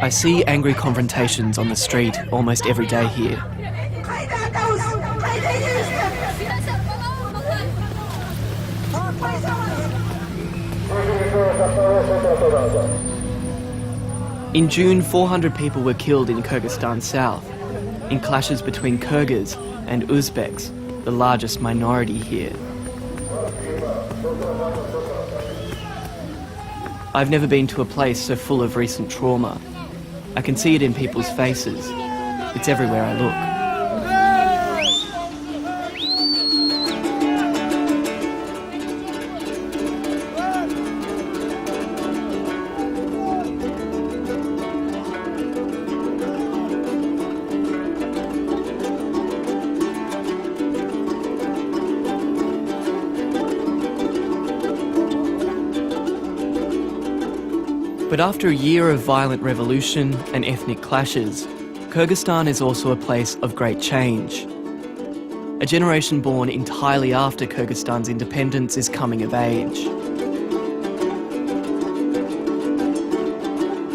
I see angry confrontations on the street almost every day here. In June, 400 people were killed in Kyrgyzstan south, in clashes between Kyrgyz and Uzbeks, the largest minority here. I've never been to a place so full of recent trauma. I can see it in people's faces. It's everywhere I look. But after a year of violent revolution and ethnic clashes, Kyrgyzstan is also a place of great change. A generation born entirely after Kyrgyzstan's independence is coming of age.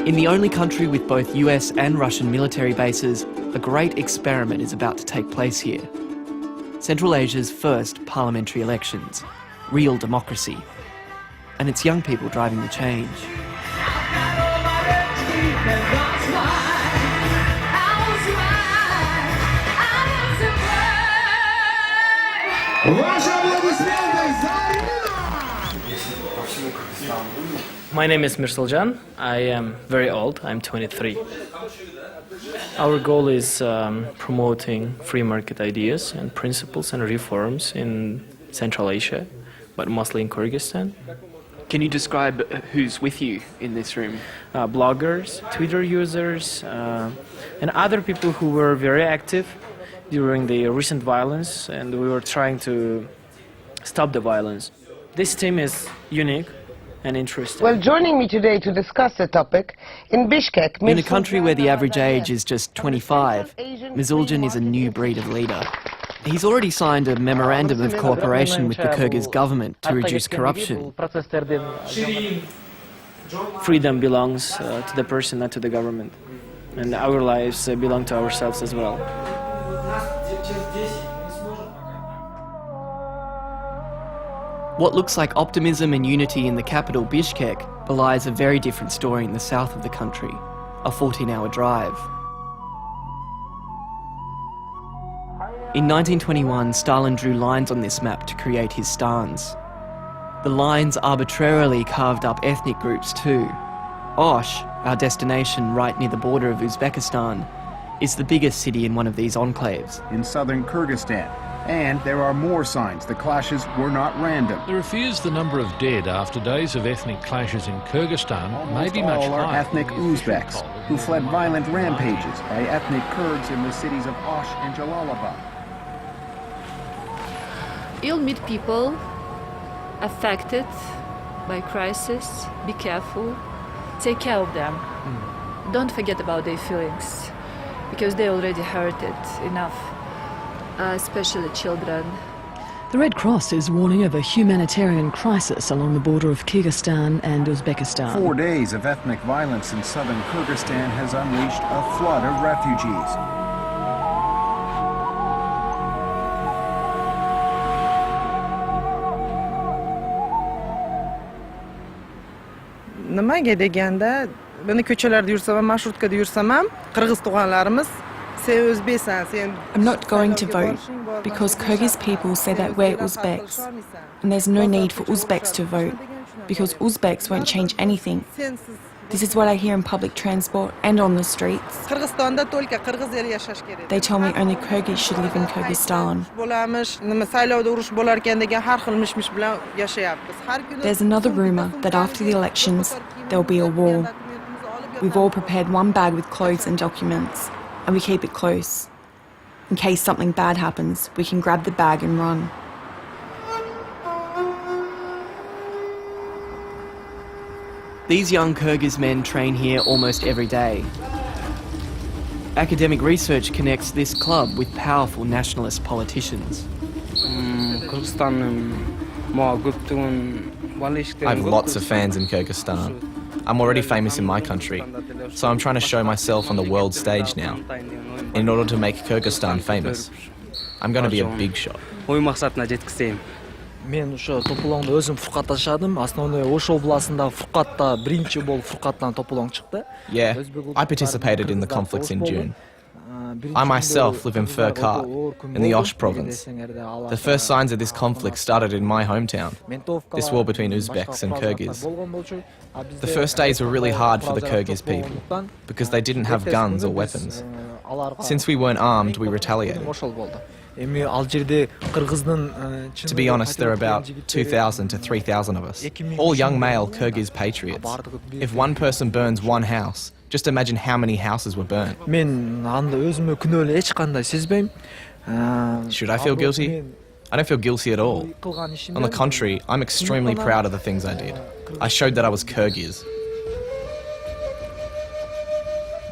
In the only country with both US and Russian military bases, a great experiment is about to take place here. Central Asia's first parliamentary elections, real democracy. And it's young people driving the change. My name is Mirsaljan. I am very old. I'm 23. Our goal is promoting free market ideas and principles and reforms in Central Asia, but mostly in Kyrgyzstan. Can you describe who's with you in this room? Bloggers, Twitter users, and other people who were very active during the recent violence, and we were trying to stop the violence. This team is unique and interesting. Well, joining me today to discuss the topic, in Bishkek... In a country where the average age is just 25, Mirsaljan is a new breed of leader. He's already signed a memorandum of cooperation with the Kyrgyz government to reduce corruption. Freedom belongs to the person, not to the government. And our lives belong to ourselves as well. What looks like optimism and unity in the capital, Bishkek, belies a very different story in the south of the country, a 14-hour drive. In 1921, Stalin drew lines on this map to create his stans. The lines arbitrarily carved up ethnic groups too. Osh, our destination right near the border of Uzbekistan, is the biggest city in one of these enclaves. In southern Kyrgyzstan. And there are more signs the clashes were not random. There are fears the number of dead after days of ethnic clashes in Kyrgyzstan may be much higher. All are ethnic Uzbeks who fled violent rampages by ethnic Kurds in the cities of Osh and Jalalabad. You'll meet people affected by crisis. Be careful. Take care of them. Don't forget about their feelings, because they already hurted enough, especially children. The Red Cross is warning of a humanitarian crisis along the border of Kyrgyzstan and Uzbekistan. 4 days of ethnic violence in southern Kyrgyzstan has unleashed a flood of refugees. Nimaga deganda, buni ko'chalarda yursam ham, marshrutkada yursam ham, qirg'iz tug'anlarimiz sen o'zbeksan, sen... I'm not going to vote because Kyrgyz people say that we're Uzbeks, and there's no need for Uzbeks to vote because Uzbeks won't change anything. This is what I hear in public transport and on the streets. Qirg'izistonda to'lka qirg'iz el yashash kerak. They tell me only Kyrgyz should live in Kyrgyzstan. Bo'lamish, nima saylovda urush bo'lar ekan degan har xil mish-mish bilan yashayapmiz. Har kuni... There's another rumour that after the elections there'll be a war. We've all prepared one bag with clothes and documents, and we keep it close. In case something bad happens, we can grab the bag and run. These young Kyrgyz men train here almost every day. Academic research connects this club with powerful nationalist politicians. Kyrgyzstan'ın I have lots of fans in Kyrgyzstan. I'm already famous in my country, so I'm trying to show myself on the world stage now, in order to make Kyrgyzstan famous. I'm going to be a big shot. Мен ошо топулоңдо өзүм фуркат ашадым. Основной Ош областында фуркатта биринчи болуп фуркаттан топулоң чыкты. Yeah, I participated in the conflicts in June. I myself live in Furkar, in the Osh province. The first signs of this conflict started in my hometown, this war between Uzbeks and Kyrgyz. The first days were really hard for the Kyrgyz people, because they didn't have guns or weapons. Since we weren't armed, we retaliated. To be honest, there are about 2,000 to 3,000 of us, all young male Kyrgyz patriots. If one person burns one house, just imagine how many houses were burnt. Should I feel guilty? I don't feel guilty at all. On the contrary, I'm extremely proud of the things I did. I showed that I was Kyrgyz.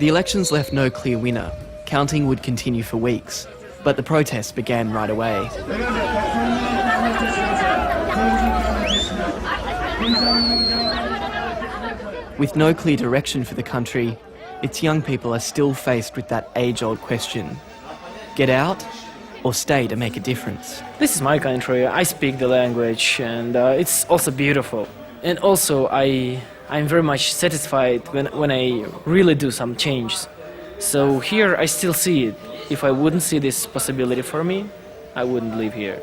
The elections left no clear winner. Counting would continue for weeks, but the protests began right away. With no clear direction for the country, its young people are still faced with that age-old question: get out or stay to make a difference? This is my country, I speak the language, and it's also beautiful. And also I'm very much satisfied when I really do some changes. So here I still see it. If I wouldn't see this possibility for me, I wouldn't live here.